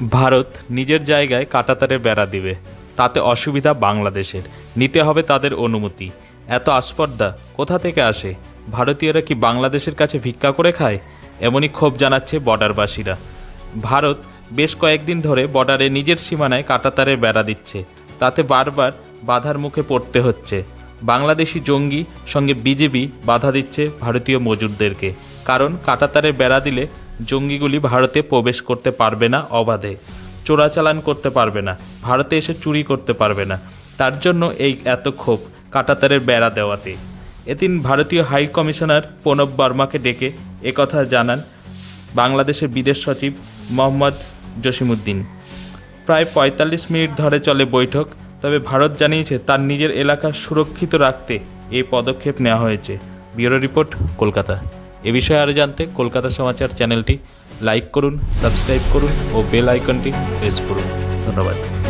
ভারত নিজের জায়গায় কাঁটাতারের বেড়া দিবে, তাতে অসুবিধা বাংলাদেশের। নিতে হবে তাদের অনুমতি। এত আস্পর্ধা কোথা থেকে আসে? ভারতীয়রা কি বাংলাদেশের কাছে ভিক্ষা করে খায়? এমনই ক্ষোভ জানাচ্ছে বর্ডারবাসীরা। ভারত বেশ কয়েকদিন ধরে বর্ডারে নিজের সীমানায় কাঁটাতারের বেড়া দিচ্ছে, তাতে বারবার বাধার মুখে পড়তে হচ্ছে। বাংলাদেশি জঙ্গি সঙ্গে বিজেপি বাধা দিচ্ছে ভারতীয় মজুরদেরকে, কারণ কাঁটাতারের বেড়া দিলে জঙ্গিগুলি ভারতে প্রবেশ করতে পারবে না, অবাধে চোরাচালান করতে পারবে না, ভারতে এসে চুরি করতে পারবে না। তার জন্য এই এত ক্ষোভ কাঁটাতারের বেড়া দেওয়াতে। এদিন ভারতীয় হাই কমিশনার প্রণব বর্মাকে ডেকে একথা জানান বাংলাদেশের বিদেশ সচিব মোহাম্মদ জসিমউদ্দিন। প্রায় ৪৫ মিনিট ধরে চলে বৈঠক। তবে ভারত জানিয়েছে তার নিজের এলাকা সুরক্ষিত রাখতে এই পদক্ষেপ নেওয়া হয়েছে। Bureau report, Kolkata. এ বিষয়ে আরও জানতে কলকাতা সমাচার চ্যানেলটি লাইক করুন, সাবস্ক্রাইব করুন ও বেল আইকনটি প্রেস করুন। ধন্যবাদ।